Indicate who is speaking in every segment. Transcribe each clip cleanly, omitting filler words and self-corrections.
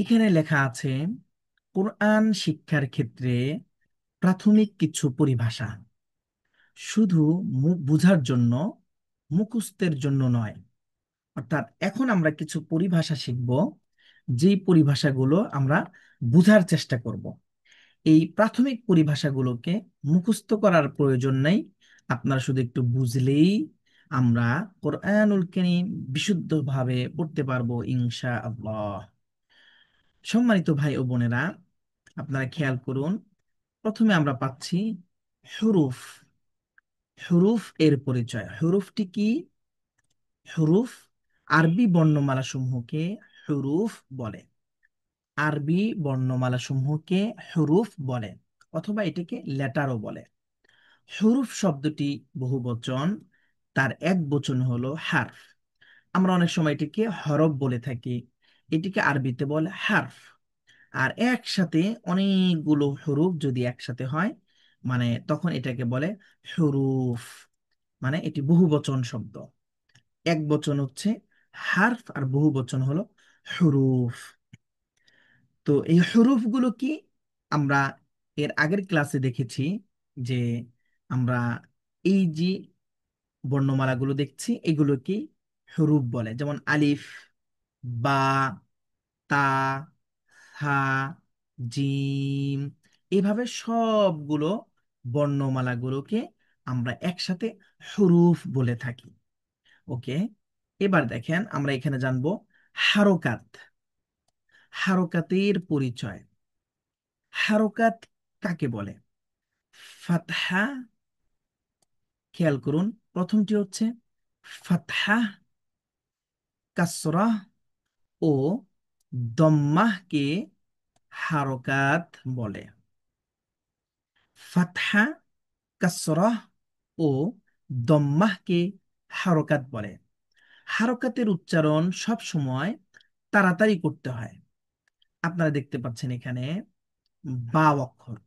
Speaker 1: এখানে লেখা আছে কোরআন শিক্ষার ক্ষেত্রে প্রাথমিক কিছু পরিভাষা শুধু মুখ বুঝার জন্য, মুখস্থের জন্য নয়। অর্থাৎ এখন আমরা কিছু পরিভাষা শিখব, যেই পরিভাষাগুলো আমরা বুঝার চেষ্টা করব। এই প্রাথমিক পরিভাষাগুলোকে মুখস্থ করার প্রয়োজন নেই। আপনারা শুধু একটু বুঝলেই আমরা কোরআনুল কারীম বিশুদ্ধভাবে পড়তে পারবো ইনশাআল্লাহ। সম্মানিত ভাই ও বোনেরা, আপনারা খেয়াল করুন, প্রথমে আমরা পাচ্ছি হুরুফ। হুরুফ এর পরিচয়। হুরুফটি কি? হুরুফ আরবি বর্ণমালা সমূহকে হুরুফ বলে। আরবি বর্ণমালা সমূহকে হুরুফ বলে, অথবা এটাকে লেটারও বলে। হুরুফ শব্দটি বহুবচন, তার এক বচন হলো হারফ। আমরা অনেক সময় এটিকে হরফ বলে থাকি, এটিকে আরবিতে বলে হারফ। আর একসাথে অনেকগুলো হুরুফ যদি একসাথে হয়, মানে তখন এটাকে বলে হুরুফ। মানে এটি বহুবচন শব্দ। এক বচন হচ্ছে হারফ আর বহু বচন হলো হুরুফ। তো এই হুরুফগুলো কি? আমরা এর আগের ক্লাসে দেখেছি যে আমরা এই যে বর্ণমালাগুলো দেখছি এগুলো কি হুরুফ বলে। যেমন আলিফ, বা, তা, হা, জিম, এভাবে সবগুলো বর্ণমালাগুলোকে আমরা একসাথে হুরুফ বলে থাকি। ওকে, এবার দেখেন আমরা এখানে জানবো হারকাত। হারকাতের পরিচয়। হারকাত কাকে বলে? ফাতহা, খেয়াল করুন, প্রথমটি হচ্ছে ফাতহা, কাসরা ও দম্মাহকে হারকাত বলে। ফাতহা, কাসরা ও দম্মাহকে হারকাত বলে। হারকাতের উচ্চারণ সব সময় তাড়াতাড়ি করতে হয়। আপনারা দেখতে পাচ্ছেন এখানে বা অক্ষর।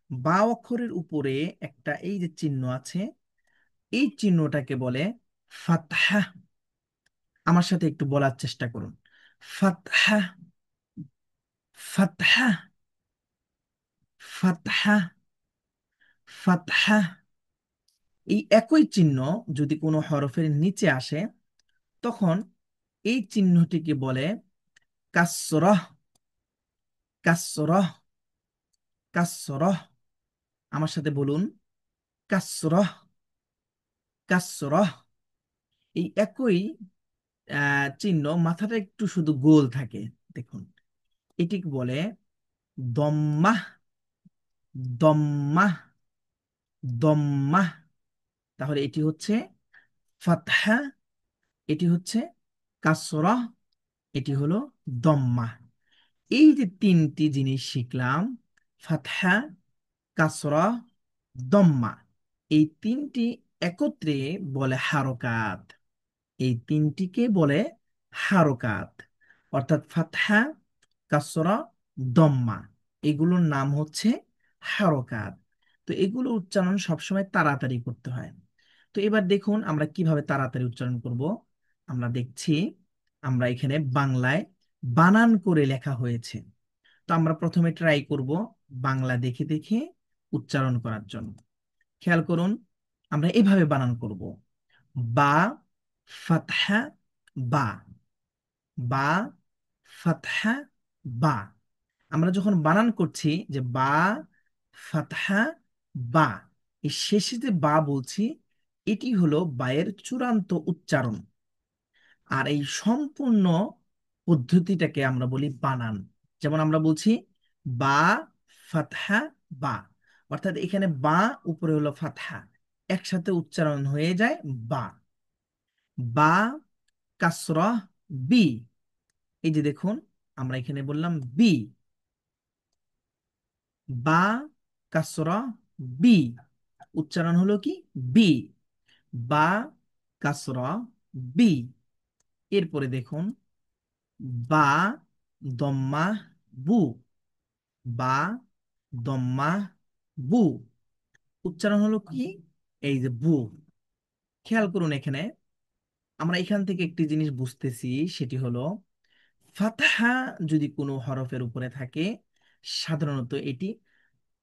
Speaker 1: বা অক্ষরের উপরে একটা এই যে চিহ্ন আছে, এই চিহ্নটাকে বলে ফাতহা। আমার সাথে একটু বলার চেষ্টা করুন। ফাতহা, ফাতহা, ফাতহা, ফাতহা। এই একই চিহ্ন যদি কোনো হরফের নিচে আসে, তখন এই চিহ্নটিকে বলে কাসরহ। কাসরহ, কাসরহ। আমার সাথে বলুন, কাসরহ, কাসরহ। এই একই চিহ্ন, মাথাটা একটু শুধু গোল থাকে, দেখুন। এটিকে বলে দম্মাহ। দম্মাহ, দম্মাহ। তাহলে এটি হচ্ছে ফাতহা, এটি হচ্ছে কাসরা, এটি হলো দম্মা। এই যে তিনটি জিনিস শিখলাম, ফাতহা, কাসরা, দম্মা, এই তিনটি একত্রে বলে হারকাত। এই তিনটিকে বলে হারকাত। অর্থাৎ ফাতহা, কাসরা, দম্মা, এগুলোর নাম হচ্ছে হারকাত। তো এগুলো উচ্চারণ সবসময় তাড়াতাড়ি করতে হয়। তো এবার দেখুন আমরা কিভাবে তাড়াতাড়ি উচ্চারণ করব। আমরা দেখছি, আমরা এখানে বাংলায় বানান করে লেখা হয়েছে। তো আমরা প্রথমে ট্রাই করব বাংলা দেখে দেখে উচ্চারণ করার জন্য। খেয়াল করুন, আমরা এভাবে বানান করব। বা, ফাতহা, বা। বা, ফাতহা, বা। আমরা যখন বানান করছি যে বা, ফাতহা, বা, এই শেষে যে বা বলছি, এটি হলো বায়ের চূড়ান্ত উচ্চারণ। আর এই সম্পূর্ণ পদ্ধতিটাকে আমরা বলি বানান। যেমন আমরা বলছি বা, ফাতহা, বা। অর্থাৎ এখানে বা, উপরে হলো ফাতহা, একসাথে উচ্চারণ হয়ে যায় বা। বা, কাসরা, বি। এই যে দেখুন, আমরা এখানে বললাম বি। বা, কাসরা, বি, উচ্চারণ হলো কি বি। বা, কাসরা, বি। এরপরে দেখুন বা, দম্মা, বু। বা, দম্মা, বু, উচ্চারণ হলো কি এই যে বু। খেয়াল করুন এখানে আমরা এখান থেকে একটি জিনিস বুঝতেছি, সেটি হলো ফাতহা যদি কোনো হরফের উপরে থাকে সাধারণত এটি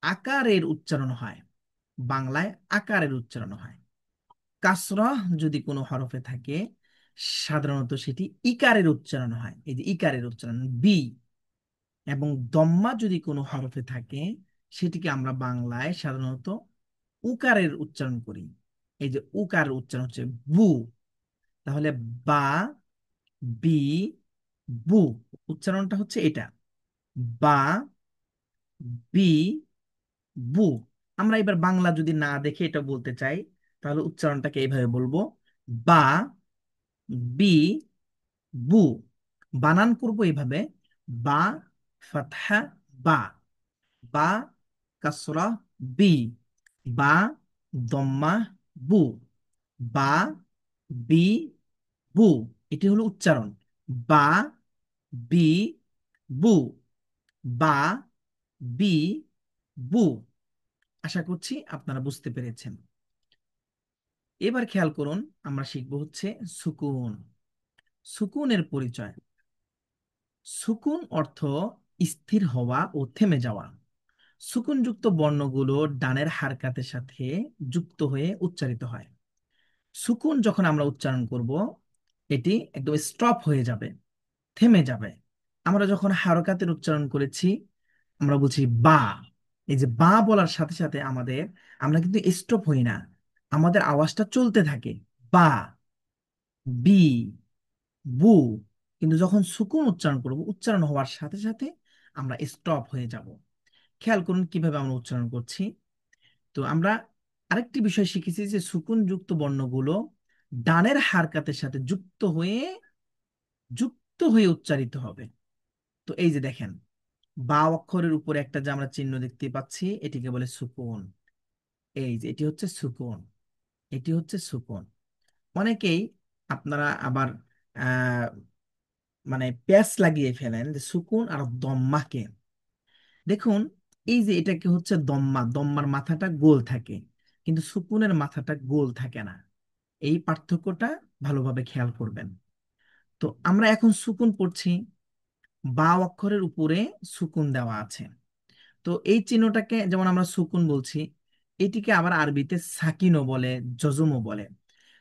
Speaker 1: আকারের উচ্চারণ হয়, বাংলায় আকারের উচ্চারণ হয়। কাসরাহ যদি কোনো হরফে থাকে সাধারণত সেটি ইকারের উচ্চারণ হয়, এই যে ইকারের উচ্চারণ বি। এবং দম্মা যদি কোনো হরফে থাকে সেটিকে আমরা বাংলায় সাধারণত উকারের উচ্চারণ করি, এই যে উকার উচ্চারণ হচ্ছে বু। তাহলে বা, বি, বু, উচ্চারণটা হচ্ছে এটা, বা, বি, বু। আমরা এবার বাংলা যদি না দেখে এটা বলতে চাই তাহলে উচ্চারণটাকে এইভাবে বলবো, বা, বি, বু। বানান করব এইভাবে, বা, ফাতহা, বা, বা, কাসরা, বি, বা, দম্মা, বু, বা, বি, বু। এটি হলো উচ্চারণ, বা, বি, বু, বা, বি, বু। আশা করছি আপনারা বুঝতে পেরেছেন। এবার খেয়াল করুন, আমরা শিখব হচ্ছে সুকুন। সুকুনের পরিচয়। সুকুন অর্থ স্থির হওয়া ও থেমে যাওয়া। সুকুনযুক্ত বর্ণগুলো ডানের হারকাতের সাথে যুক্ত হয়ে উচ্চারিত হয়। সুকুন যখন আমরা উচ্চারণ করব এটি একদম স্টপ হয়ে যাবে, থেমে যাবে। আমরা যখন হারকাতের উচ্চারণ করেছি আমরা বলছি বা, এই যে বা বলার সাথে সাথে আমরা কিন্তু স্টপ হই না, আমাদের আওয়াজটা চলতে থাকে, বা, বি, বু। কিন্তু যখন সুকুন উচ্চারণ করব উচ্চারণ হওয়ার সাথে সাথে আমরা স্টপ হয়ে যাব। খেয়াল করুন কিভাবে আমরা উচ্চারণ করছি। তো আমরা আরেকটি বিষয় শিখেছি যে সুকুন যুক্ত বর্ণগুলো ডানের হারকাতের সাথে যুক্ত হয়ে উচ্চারিত হবে। তো এই যে দেখেন, বা অক্ষরের উপরে একটা যে আমরা চিহ্ন দেখতে পাচ্ছি এটিকে বলে সুকুন। এই যে এটি হচ্ছে সুকুন, এটি হচ্ছে সুকুন। অনেকেই আপনারা আবার আহ মানে প্যাচ লাগিয়ে ফেলেন যে সুকুন আর দম্মাকে। দেখুন, এই যে এটাকে হচ্ছে দম্মা, দম্মার মাথাটা গোল থাকে কিন্তু সুকুনের মাথাটা গোল থাকে না। এই পার্থক্যটা ভালোভাবে খেয়াল করবেন। তো আমরা এখন সুকুন পড়ছি, বা অক্ষরের উপরে সুকুন দেওয়া আছে। তো এই চিহ্নটাকে যেমন আমরা সুকুন বলছি, এটিকে আবার আরবিতে সাকিনও বলে, জজমও বলে।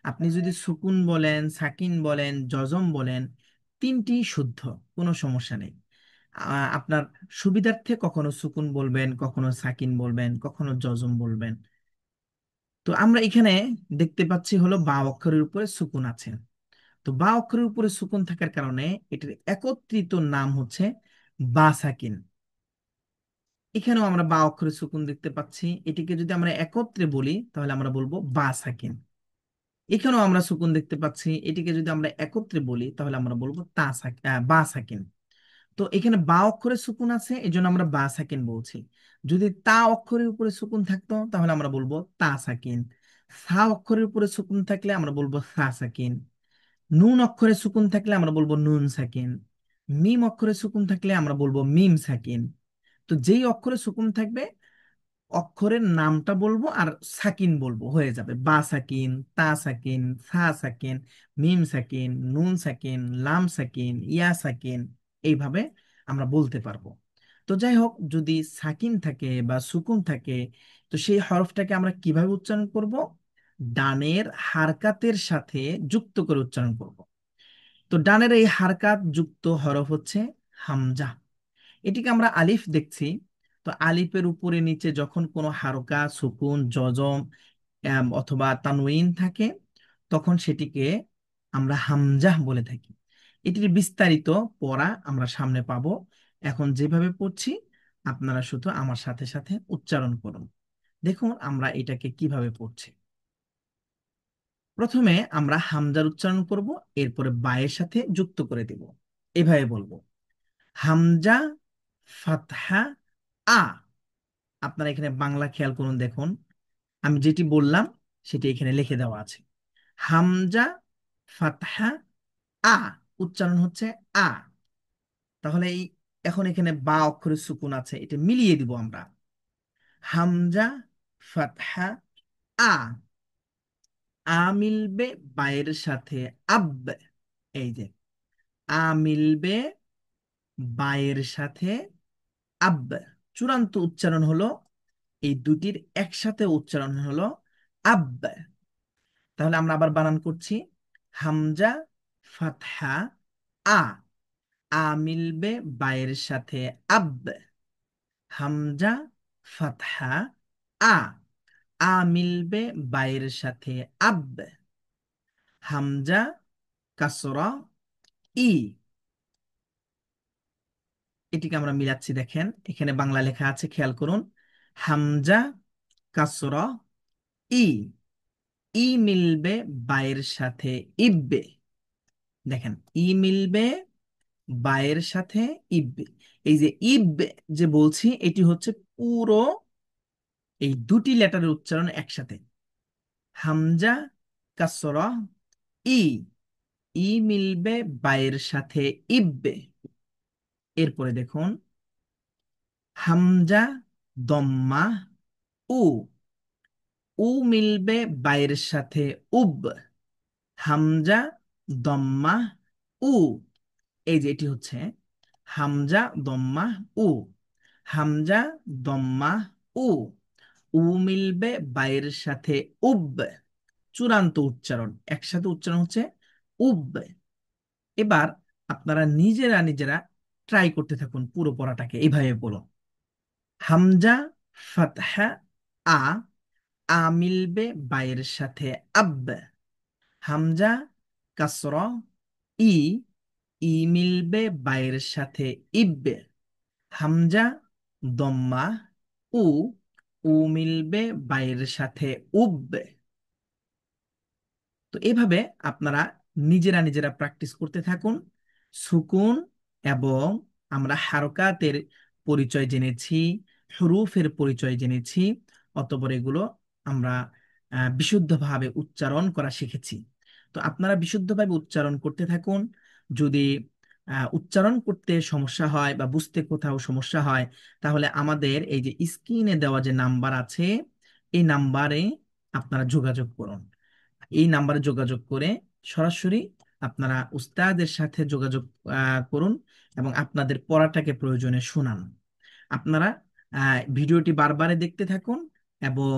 Speaker 1: আপনি যদি সুকুন বলেন, সাকিন বলেন, জজম বলেন, তিনটি শুদ্ধ, কোনো সমস্যা নেই। আপনার সুবিধার্থে কখনো সুকুন বলবেন, কখনো সাকিন বলবেন, কখনো জজম বলবেন। তো আমরা এখানে দেখতে পাচ্ছি হলো বা অক্ষরের উপরে সুকুন আছে। তো বা অক্ষরের উপরে সুকুন থাকার কারণে এটির একত্রিত নাম হচ্ছে বা সাকিন। এখানেও আমরা বা অক্ষরে সুকুন দেখতে পাচ্ছি, এটিকে যদি আমরা একত্রে বলি তাহলে আমরা বলবো বা সাকিন। এখানেও আমরা সুকুন দেখতে পাচ্ছি, এটিকে যদি আমরা একত্রে বলি তাহলে আমরা বলবো বা সাকিন। তো এখানে বা অক্ষরে সুকুন আছে এই জন্য আমরা বা সাকিন বলছি। যদি তা অক্ষরের উপরে সুকুন থাকতো তাহলে আমরা বলবো তা সাকিন। সা অক্ষরের উপরে সুকুন থাকলে আমরা বলবো সা সাকিন। নুন অক্ষরে সুকুন থাকলে আমরা বলবো নুন সাকিন। মিম অক্ষরে সুকুন থাকলে আমরা বলবো মিম সাকিন। তো যেই অক্ষরে সুকুন থাকবে অক্ষরের নামটা বলবো আর সাকিন বলবো, হয়ে যাবে বা সাকিন, তা সাকিন, সা সাকিন, মিম সাকিন, নুন সাকিন, লাম সাকিন, ইয়া সাকিন। এইভাবে আমরা বলতে পারবো। তো যাই হোক, যদি সাকিন থাকে বা সুকুন থাকে তো সেই হরফটাকে আমরা কিভাবে উচ্চারণ করব? ডানের হারকাতের সাথে যুক্ত করে উচ্চারণ করব। তো ডানের এই হারকাত যুক্ত হরফ হচ্ছে হামজা। এটিকে আমরা আলিফ দেখছি। তো আলিফের উপরে নিচে যখন কোনো হারকা, সুকুন, জজম অথবা তানউইন থাকে তখন সেটিকে আমরা হামজাহ বলে থাকি। এটির বিস্তারিত পড়া আমরা সামনে পাবো। এখন যেভাবে পড়ছি আপনারা শুধু আমার সাথে সাথে উচ্চারণ করুন। দেখুন আমরা এটাকে কিভাবে পড়ছি। প্রথমে আমরা হামজার উচ্চারণ করব, এরপরে বায়ের সাথে যুক্ত করে দেব। এভাবে বলবো, হামজা, ফাতহা, আ। আপনারা এখানে বাংলা খেয়াল করুন, দেখুন আমি যেটি বললাম সেটি এখানে লিখে দেওয়া আছে। হামজা, ফাতহা, আ, উচ্চারণ হচ্ছে আ। তাহলে এখন এখানে বা অক্ষরের সুকুন আছে, এটা মিলিয়ে দিব আমরা। হামজা, ফাতহা, আ। আ মিলবে বায়ের সাথে আব, এই যে আ মিলবে বায়ের সাথে আব। চূড়ান্ত উচ্চারণ হলো এই দুটির একসাথে উচ্চারণ হলো আব। তাহলে আমরা আবার বানান করছি, হামজা ফাতহা আ। আ মিলবে বায়ের সাথে আব। হামজা ফাতহা আ। আ মিলবে বায়ের সাথে আব। হামজা কাসরা ই। এটিকে আমরা মিলাচ্ছি, দেখেন এখানে বাংলা লেখা আছে, খেয়াল করুন। হামজা কাসরা ই। ই মিলবে বায়ের সাথে ইব্বে। দেখেন, ই মিলবে বায়ের সাথে ইব্বে। এই যে ইব যে বলছি, এটি হচ্ছে পুরো এই দুটি লেটারের উচ্চারণ একসাথে। হামজা কাসরা ই। ই মিলবে বায়ের সাথে ইব্বে। এরপরে দেখুন, হামজা দম্মা উ। উ মিলবে বায়ের সাথে উব। হামজা দম্মা উ। এই যে এটি হচ্ছে হামজা দম্মা উ। হামজা দম্মা উ। উ মিলবে বায়ের সাথে উব। চূড়ান্ত উচ্চারণ, একসাথে উচ্চারণ হচ্ছে উব। এবার আপনারা নিজেরা নিজেরা ট্রাই করতে থাকুন, পুরো পড়াটাকে এইভাবে বলো। হামজা ফাতহা আ। আ মিলবে বায়ের সাথে আব। হামজা কাসরা ই। ই মিলবে বায়ের সাথে ইব। হামজা দম্মা উ। উ মিলবে বায়ের সাথে উব। তো এভাবে আপনারা নিজেরা নিজেরা প্র্যাকটিস করতে থাকুন। সুকুন এবং আমরা হারকাতের পরিচয় জেনেছি, হুরুফের পরিচয় জেনেছি, অতঃপর এগুলো আমরা বিশুদ্ধভাবে উচ্চারণ করা শিখেছি। তো আপনারা বিশুদ্ধভাবে উচ্চারণ করতে থাকুন। যদি উচ্চারণ করতে সমস্যা হয় বা বুঝতে কোথাও সমস্যা হয়, তাহলে আমাদের এই যে স্ক্রিনে দেওয়া যে নাম্বার আছে, এই নাম্বারে আপনারা যোগাযোগ করুন। এই নাম্বারে যোগাযোগ করে সরাসরি আপনারা উস্তাদের সাথে যোগাযোগ করুন এবং আপনাদের পড়াটাকে প্রয়োজনে শোনান। আপনারা ভিডিওটি বারবার দেখতে থাকুন এবং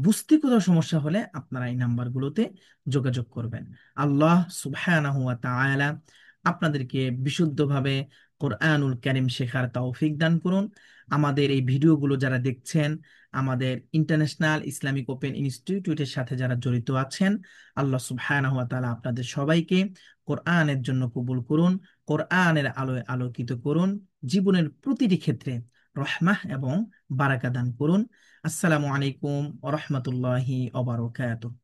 Speaker 1: বুঝতে কোথাও সমস্যা হলে আপনারা এই নাম্বারগুলোতে যোগাযোগ করবেন। আল্লাহ সুবহানাহু ওয়া তাআলা আপনাদেরকে বিশুদ্ধভাবে কোরআনুল কারীম শেখার তৌফিক দান করুন। আমাদের এই ভিডিওগুলো যারা দেখছেন, আমাদের ইন্টারন্যাশনাল ইসলামিক ওপেন ইনস্টিটিউটের সাথে যারা জড়িত আছেন, আল্লাহ সুবহানাহু ওয়া তাআলা আপনাদের সবাইকে কোরআনের জন্য কবুল করুন, কোরআনের আলোয় আলোকিত করুন, জীবনের প্রতিটি ক্ষেত্রে রহমাহ এবং বারাকা দান করুন। আসসালামু আলাইকুম ওয়া রাহমাতুল্লাহি ওয়া বারাকাতুহু।